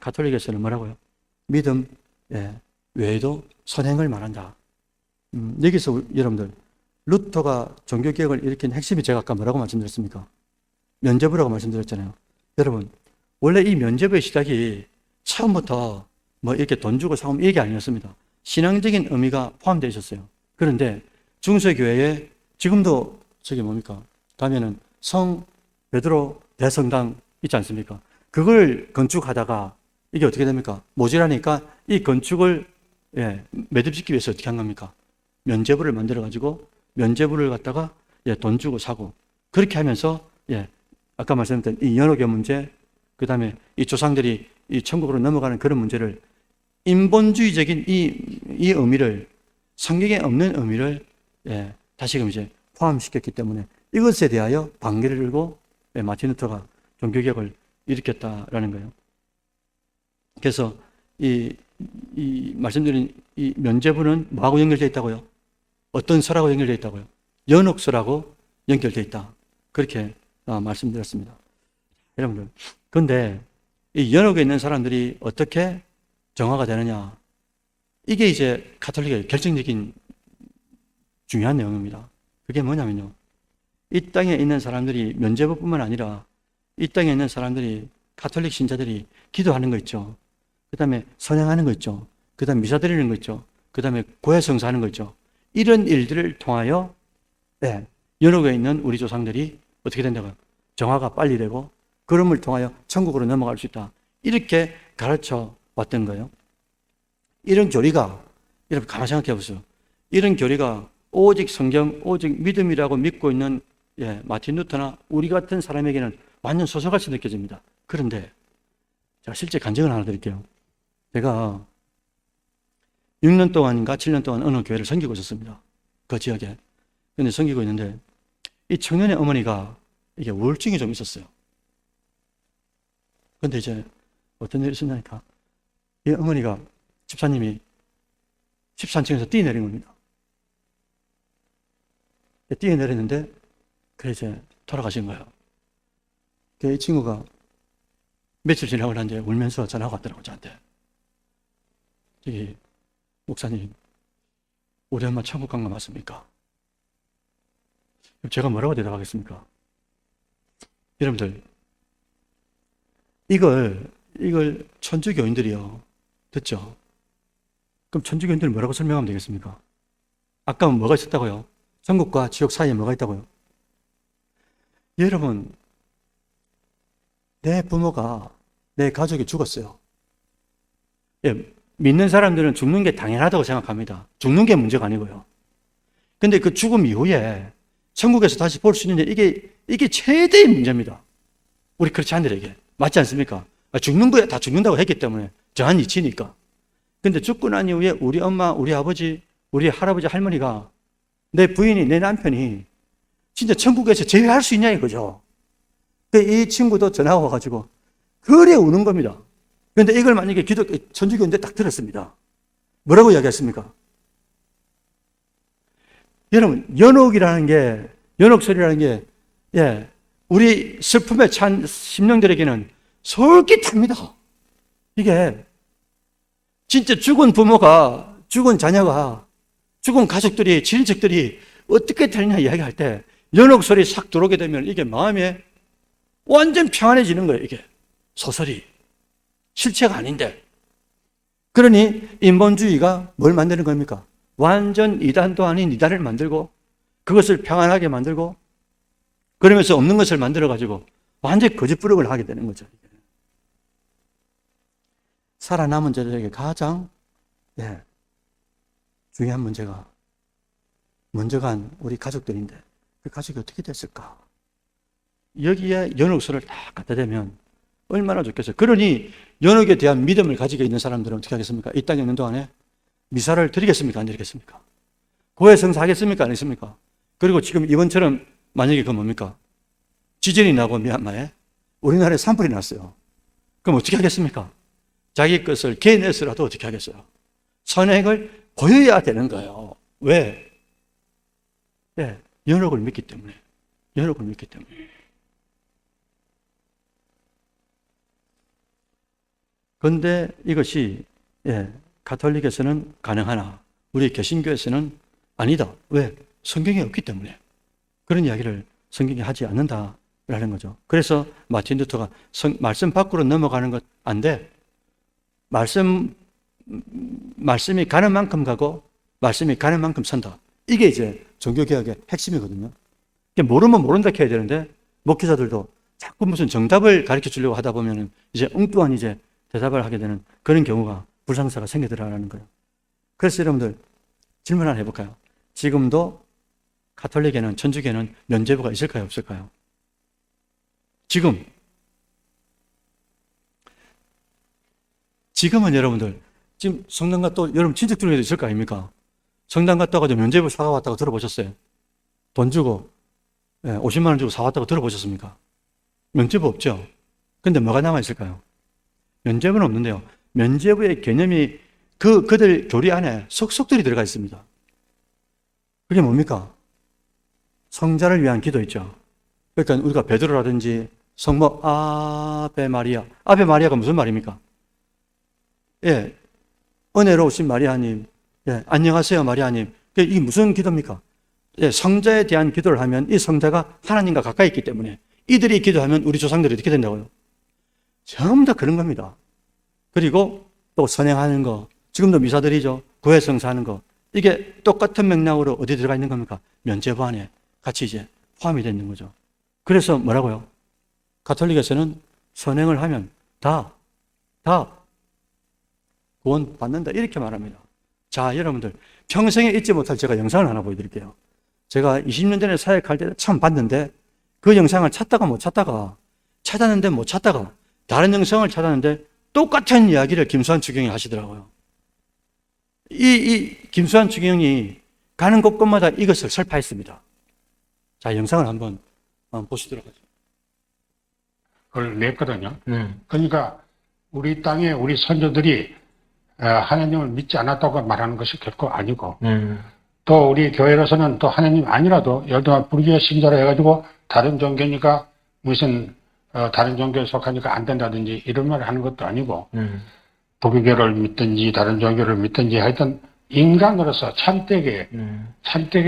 A: 가톨릭에서는 뭐라고요? 믿음 외에도 선행을 말한다. 여기서 여러분들, 루터가 종교개혁을 일으킨 핵심이 제가 아까 뭐라고 말씀드렸습니까? 면죄부라고 말씀드렸잖아요. 여러분, 원래 이 면죄부의 시작이 처음부터 뭐 이렇게 돈 주고 사오면 이게 아니었습니다. 신앙적인 의미가 포함되어 있었어요. 그런데 중세교회에 지금도 저기 뭡니까? 가면은 성 베드로 대성당 있지 않습니까? 그걸 건축하다가 이게 어떻게 됩니까? 모자라니까 이 건축을 매듭짓기 위해서 어떻게 한 겁니까? 면죄부를 만들어가지고 면죄부를 갖다가 돈 주고 사고, 그렇게 하면서 아까 말씀드렸던 이 연옥의 문제, 그 다음에 이 조상들이 이 천국으로 넘어가는 그런 문제를, 인본주의적인 이 의미를, 성경에 없는 의미를 다시금 이제 포함시켰기 때문에 이것에 대하여 반기를 들고 마틴 루터가 종교개혁을 일으켰다라는 거예요. 그래서 이 말씀드린 이 면죄부는 뭐하고 연결되어 있다고요? 어떤 설하고 연결되어 있다고요? 연옥설하고 연결되어 있다. 그렇게 말씀드렸습니다. 여러분들, 그런데 이 연옥에 있는 사람들이 어떻게 정화가 되느냐? 이게 이제 가톨릭의 결정적인 중요한 내용입니다. 그게 뭐냐면요. 이 땅에 있는 사람들이 면죄부뿐만 아니라 이 땅에 있는 사람들이 가톨릭 신자들이 기도하는 거 있죠. 그 다음에 선양하는 거 있죠. 그 다음에 미사 드리는 거 있죠. 그 다음에 고해 성사하는 거 있죠. 이런 일들을 통하여 연옥에 있는 우리 조상들이 어떻게 된다고요? 정화가 빨리 되고 그럼을 통하여 천국으로 넘어갈 수 있다. 이렇게 가르쳐 왔던 거예요. 이런 교리가 여러분 가만히 생각해 보세요. 이런 교리가 오직 성경, 오직 믿음이라고 믿고 있는 마틴 루터나 우리 같은 사람에게는 완전 소설같이 느껴집니다. 그런데 제가 실제 간증을 하나 드릴게요. 제가 6년 동안인가 7년 동안 어느 교회를 섬기고 있었습니다. 그 지역에. 근데 섬기고 있는데 이 청년의 어머니가 이게 우울증이 좀 있었어요. 근데 이제 어떤 일이 있었냐니까 이 어머니가 집사님이 13층에서 뛰어내린 겁니다. 뛰어내렸는데 그래 이제 돌아가신 거예요. 이 친구가 며칠 지나고 난 뒤에 울면서 전화가 왔더라고요, 저한테. 저기 목사님, 우리 엄마 천국 간 거 맞습니까? 제가 뭐라고 대답하겠습니까? 여러분들, 이걸 천주교인들이요. 듣죠? 그럼 천주교인들이 뭐라고 설명하면 되겠습니까? 아까 뭐가 있었다고요? 천국과 지옥 사이에 뭐가 있다고요? 여러분, 내 부모가, 내 가족이 죽었어요. 믿는 사람들은 죽는 게 당연하다고 생각합니다. 죽는 게 문제가 아니고요. 근데 그 죽음 이후에 천국에서 다시 볼 수 있는 이게 최대의 문제입니다. 우리 크리스찬들에게. 맞지 않습니까? 죽는 거야 다 죽는다고 했기 때문에 저한 이치니까. 근데 죽고 난 이후에 우리 엄마, 우리 아버지, 우리 할아버지, 할머니가 내 부인이, 내 남편이 진짜 천국에서 제외할 수 있냐 이거죠. 이 친구도 전화가 와가지고 그래 우는 겁니다. 그런데 이걸 만약에 천주교인데 딱 들었습니다. 뭐라고 이야기했습니까? 여러분, 연옥설이라는 게, 우리 슬픔에 찬 심령들에게는 솔깃합니다. 이게, 진짜 죽은 부모가, 죽은 자녀가, 죽은 가족들이, 친척들이 어떻게 되느냐 이야기할 때, 연옥설이 싹 들어오게 되면 이게 마음에 완전 평안해지는 거예요, 이게. 소설이. 실체가 아닌데. 그러니 인본주의가 뭘 만드는 겁니까? 완전 이단도 아닌 이단을 만들고 그것을 평안하게 만들고 그러면서 없는 것을 만들어가지고 완전 거짓부름을 하게 되는 거죠. 살아남은 자들에게 가장 중요한 문제가 먼저 간 우리 가족들인데 그 가족이 어떻게 됐을까? 여기에 연옥설을 딱 갖다 대면 얼마나 좋겠어요. 그러니 연옥에 대한 믿음을 가지고 있는 사람들은 어떻게 하겠습니까? 이 땅에 있는 동안에 미사를 드리겠습니까? 안 드리겠습니까? 고해성사 하겠습니까? 안 했습니까? 그리고 지금 이번처럼 만약에 그 뭡니까? 지진이 나고 미얀마에 우리나라에 산불이 났어요. 그럼 어떻게 하겠습니까? 자기 것을 개내서라도 어떻게 하겠어요? 선행을 보여야 되는 거예요. 왜? 연옥을 믿기 때문에. 연옥을 믿기 때문에. 그런데 이것이 가톨릭에서는 가능하나 우리 개신교에서는 아니다. 왜? 성경에 없기 때문에. 그런 이야기를 성경에 하지 않는다라는 거죠. 그래서 마틴 루터가 말씀 밖으로 넘어가는 것 안 돼. 말씀이 가는 만큼 가고 말씀이 가는 만큼 선다. 이게 이제 종교개혁의 핵심이거든요. 모르면 모른다 해야 되는데 목회자들도 자꾸 무슨 정답을 가르쳐 주려고 하다 보면 이제 엉뚱한 이제 대답을 하게 되는 그런 경우가 불상사가 생기더라라는 거예요. 그래서 여러분들 질문 하나 해볼까요? 지금도 가톨릭에는 천주교에는 면죄부가 있을까요? 없을까요? 지금은 여러분들 지금 성당 갔다 여러분 친척들에도 있을 거 아닙니까? 성당 갔다 가지고 면죄부 사와왔다고 들어보셨어요? 돈 주고 50만 원 주고 사왔다고 들어보셨습니까? 면죄부 없죠? 근데 뭐가 남아있을까요? 면죄부는 없는데요. 면죄부의 개념이 그들 교리 안에 속속들이 들어가 있습니다. 그게 뭡니까? 성자를 위한 기도 있죠. 그러니까 우리가 베드로라든지 성모 아베 마리아. 아베 마리아가 무슨 말입니까? 은혜로우신 마리아님, 예, 안녕하세요 마리아님. 이게 무슨 기도입니까? 예, 성자에 대한 기도를 하면 이 성자가 하나님과 가까이 있기 때문에 이들이 기도하면 우리 조상들이 어떻게 된다고요? 전부 다 그런 겁니다. 그리고 또 선행하는 거, 지금도 미사드리죠. 구해성사하는 거. 이게 똑같은 맥락으로 어디 들어가 있는 겁니까? 면죄부 안에 같이 이제 포함이 되어 있는 거죠. 그래서 뭐라고요? 가톨릭에서는 선행을 하면 다 구원 받는다 이렇게 말합니다. 자, 여러분들 평생에 잊지 못할 제가 영상을 하나 보여드릴게요. 제가 20년 전에 사역할 때 처음 봤는데 그 영상을 찾다가 못 찾다가 찾았는데 못 찾다가 다른 영상을 찾았는데 똑같은 이야기를 김수환 추경이 하시더라고요. 이 김수환 추경이 가는 곳곳마다 이것을 설파했습니다. 자, 영상을 한번 보시도록 하죠.
B: 그걸 냈거든요. 그러니까 우리 땅에 우리 선조들이 하나님을 믿지 않았다고 말하는 것이 결코 아니고 또 우리 교회로서는 또 하나님 아니라도 예를 들어 불교의 신자로 해가지고 다른 종교니까 무슨 다른 종교에 속하니까 안 된다든지 이런 말을 하는 것도 아니고 불교를 믿든지 다른 종교를 믿든지 하여튼 인간으로서 참되게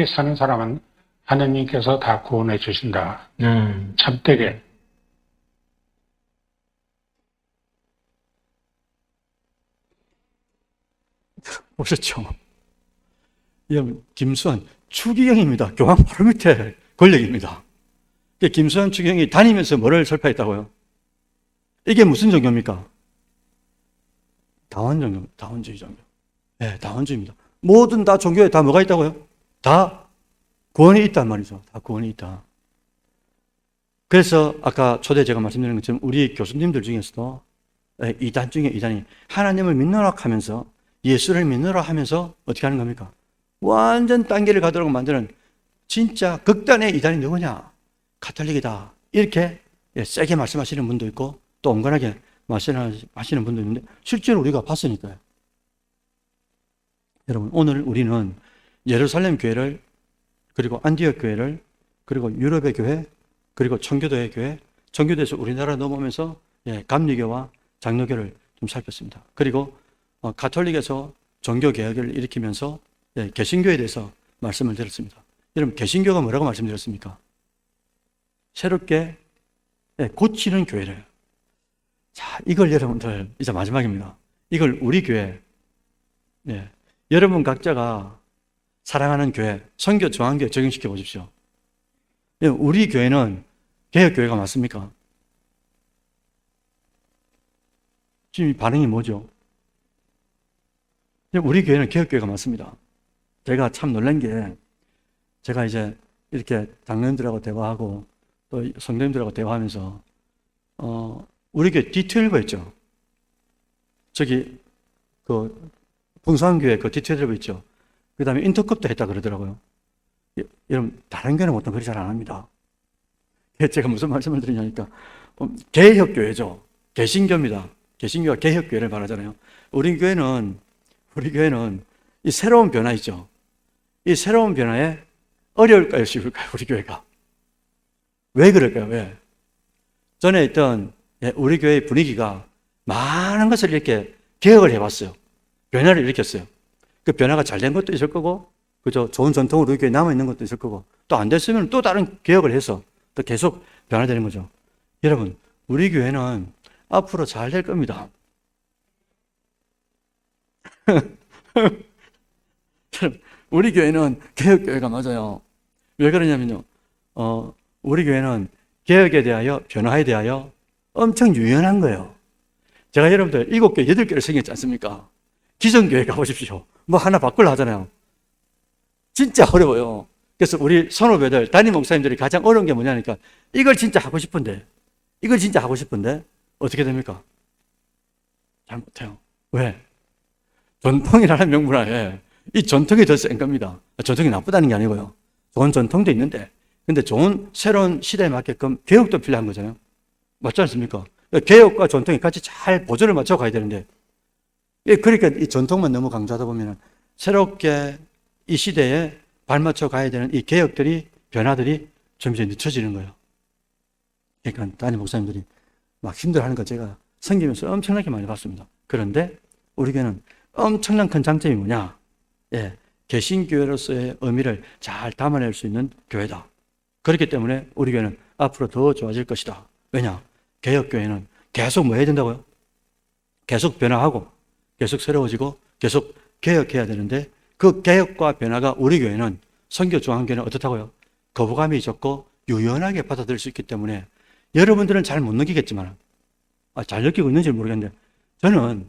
B: 사는 사람은 하나님께서 다 구원해 주신다. 참되게.
A: 보셨죠? 김수환 추기경입니다. 교황 바로 밑에 권력입니다. 김수환 추기경이 다니면서 뭐를 설파했다고요? 이게 무슨 종교입니까? 다원종교입니다. 다원주의 종교. 네, 다원주의입니다. 모든 다 종교에 다 뭐가 있다고요? 다 구원이 있단 말이죠. 다 구원이 있다. 그래서 아까 초대 제가 말씀드린 것처럼 우리 교수님들 중에서도 이단 중에 이단이 하나님을 믿노라 하면서 예수를 믿노라 하면서 어떻게 하는 겁니까? 완전 딴 길을 가도록 만드는 진짜 극단의 이단이 누구냐? 가톨릭이다. 이렇게 세게 말씀하시는 분도 있고 또 온건하게 말씀하시는 분도 있는데 실제로 우리가 봤으니까요. 여러분, 오늘 우리는 예루살렘 교회를 그리고 안디옥 교회를 그리고 유럽의 교회 그리고 청교도의 교회, 청교도에서 우리나라 넘어오면서 감리교와 장로교를 좀 살폈습니다. 그리고 가톨릭에서 종교개혁을 일으키면서 개신교에 대해서 말씀을 드렸습니다. 여러분, 개신교가 뭐라고 말씀드렸습니까? 새롭게 고치는 교회래요. 자, 이걸 여러분들 이제 마지막입니다. 이걸 우리 교회, 여러분 사랑하는 교회, 선교 정한교회 적용시켜 보십시오. 우리 교회는 개혁교회가 맞습니까? 지금 반응이 뭐죠? 우리 교회는 개혁교회가 맞습니다. 제가 참 놀란 게 제가 이제 이렇게 장로님들하고 대화하고 또 성도님들하고 대화하면서 우리 교회 D12 있죠? 저기 그 풍성교회 그 D12 있죠? 그 다음에 인터컵도 했다 그러더라고요. 여러분, 다른 교회는 보통 그렇게 잘 안 합니다. 제가 무슨 말씀을 드리냐니까 개혁교회죠. 개신교입니다. 개신교가 개혁교회를 말하잖아요. 우리 교회는 이 새로운 변화 있죠. 이 새로운 변화에 어려울까요, 쉬울까요, 우리 교회가? 왜 그럴까요? 왜? 전에 있던 우리 교회의 분위기가 많은 것을 이렇게 개혁을 해봤어요. 변화를 일으켰어요. 그 변화가 잘 된 것도 있을 거고, 그죠? 좋은 전통으로 우리 교회에 남아있는 것도 있을 거고, 또 안 됐으면 또 다른 개혁을 해서 또 계속 변화되는 거죠. 여러분, 우리 교회는 앞으로 잘 될 겁니다. 우리 교회는 개혁교회가 맞아요. 왜 그러냐면요. 우리 교회는 개혁에 대하여, 변화에 대하여 엄청 유연한 거예요. 제가 여러분들 7개, 8개를 생겼지 않습니까? 기존교회 가보십시오. 뭐 하나 바꾸려 하잖아요. 진짜 어려워요. 그래서 우리 선후배들, 담임 목사님들이 가장 어려운 게 뭐냐니까 이걸 진짜 하고 싶은데 어떻게 됩니까? 잘 못해요. 왜? 전통이라는 명분하에 이 전통이 더 센 겁니다. 전통이 나쁘다는 게 아니고요. 좋은 전통도 있는데 근데 좋은 새로운 시대에 맞게끔 개혁도 필요한 거잖아요. 맞지 않습니까? 개혁과 전통이 같이 잘 보조를 맞춰 가야 되는데 그러니까 이 전통만 너무 강조하다 보면 새롭게 이 시대에 발맞춰 가야 되는 이 개혁들이, 변화들이 좀 이제 늦춰지는 거예요. 그러니까 담임 목사님들이 막 힘들어하는 거 제가 섬기면서 엄청나게 많이 봤습니다. 그런데 우리 교회는 엄청난 큰 장점이 뭐냐? 예, 개신교회로서의 의미를 잘 담아낼 수 있는 교회다. 그렇기 때문에 우리 교회는 앞으로 더 좋아질 것이다. 왜냐? 개혁교회는 계속 뭐 해야 된다고요? 계속 변화하고, 계속 새로워지고, 계속 개혁해야 되는데, 그 개혁과 변화가 우리 교회는, 선교 중앙교회는 어떻다고요? 거부감이 적고 유연하게 받아들일 수 있기 때문에 여러분들은 잘 못 느끼겠지만, 잘 느끼고 있는지 모르겠는데, 저는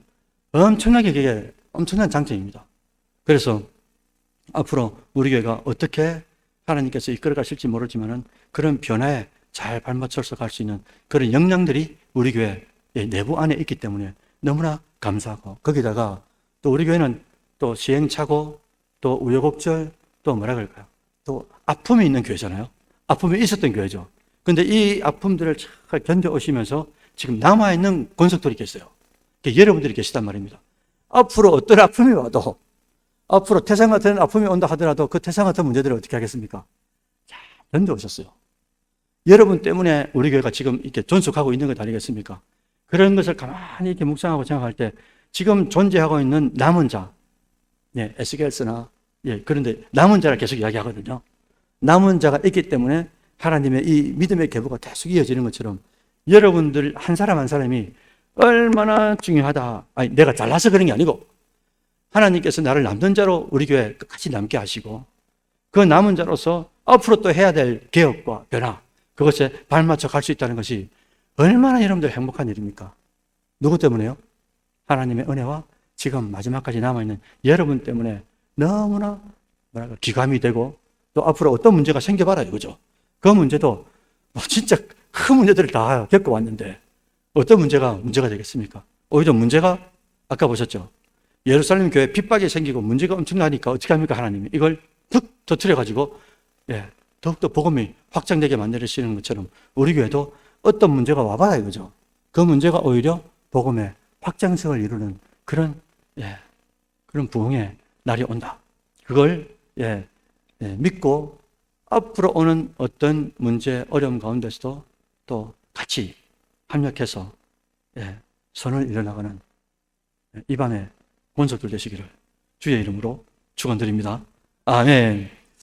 A: 엄청나게 그게 엄청난 장점입니다. 그래서 앞으로 우리 교회가 어떻게 하나님께서 이끌어 가실지 모르지만은 그런 변화에 잘 발맞춰서 갈 수 있는 그런 역량들이 우리 교회 내부 안에 있기 때문에 너무나 감사하고, 거기다가 또 우리 교회는 또 시행착오, 또 우여곡절, 또 뭐라 그럴까요? 또 아픔이 있는 교회잖아요. 아픔이 있었던 교회죠. 근데 이 아픔들을 잘 견뎌오시면서 지금 남아있는 권속들이 계세요. 여러분들이 계시단 말입니다. 앞으로 어떤 아픔이 와도, 앞으로 태산 같은 아픔이 온다 하더라도 그 태산 같은 문제들을 어떻게 하겠습니까? 잘 견뎌오셨어요. 여러분 때문에 우리 교회가 지금 이렇게 존속하고 있는 것 아니겠습니까? 그런 것을 가만히 이렇게 묵상하고 생각할 때 지금 존재하고 있는 남은 자, 에스겔스나, 그런데 남은 자를 계속 이야기하거든요. 남은 자가 있기 때문에 하나님의 이 믿음의 계보가 계속 이어지는 것처럼 여러분들 한 사람 한 사람이 얼마나 중요하다. 아니, 내가 잘나서 그런 게 아니고 하나님께서 나를 남는 자로 우리 교회 끝까지 남게 하시고 그 남은 자로서 앞으로 또 해야 될 개혁과 변화, 그것에 발맞춰 갈 수 있다는 것이 얼마나 여러분들 행복한 일입니까? 누구 때문에요? 하나님의 은혜와 지금 마지막까지 남아있는 여러분 때문에 너무나 기감이 되고 또 앞으로 어떤 문제가 생겨봐라 이거죠. 그 문제도 진짜 큰 문제들을 다 겪어왔는데 어떤 문제가 되겠습니까? 오히려 문제가 아까 보셨죠? 예루살렘 교회 핍박이 생기고 문제가 엄청나니까 어떻게 합니까? 하나님이 이걸 툭 터뜨려가지고 더욱더 복음이 확장되게 만들어지는 것처럼 우리 교회도 어떤 문제가 와봐라 이거죠. 그 문제가 오히려 복음의 확장성을 이루는 그런 부흥의 날이 온다. 그걸 믿고 앞으로 오는 어떤 문제, 어려움 가운데서도 또 같이 합력해서 선을 이뤄나가는 이 밤에 본석들 되시기를 주의 이름으로 축원드립니다. 아멘.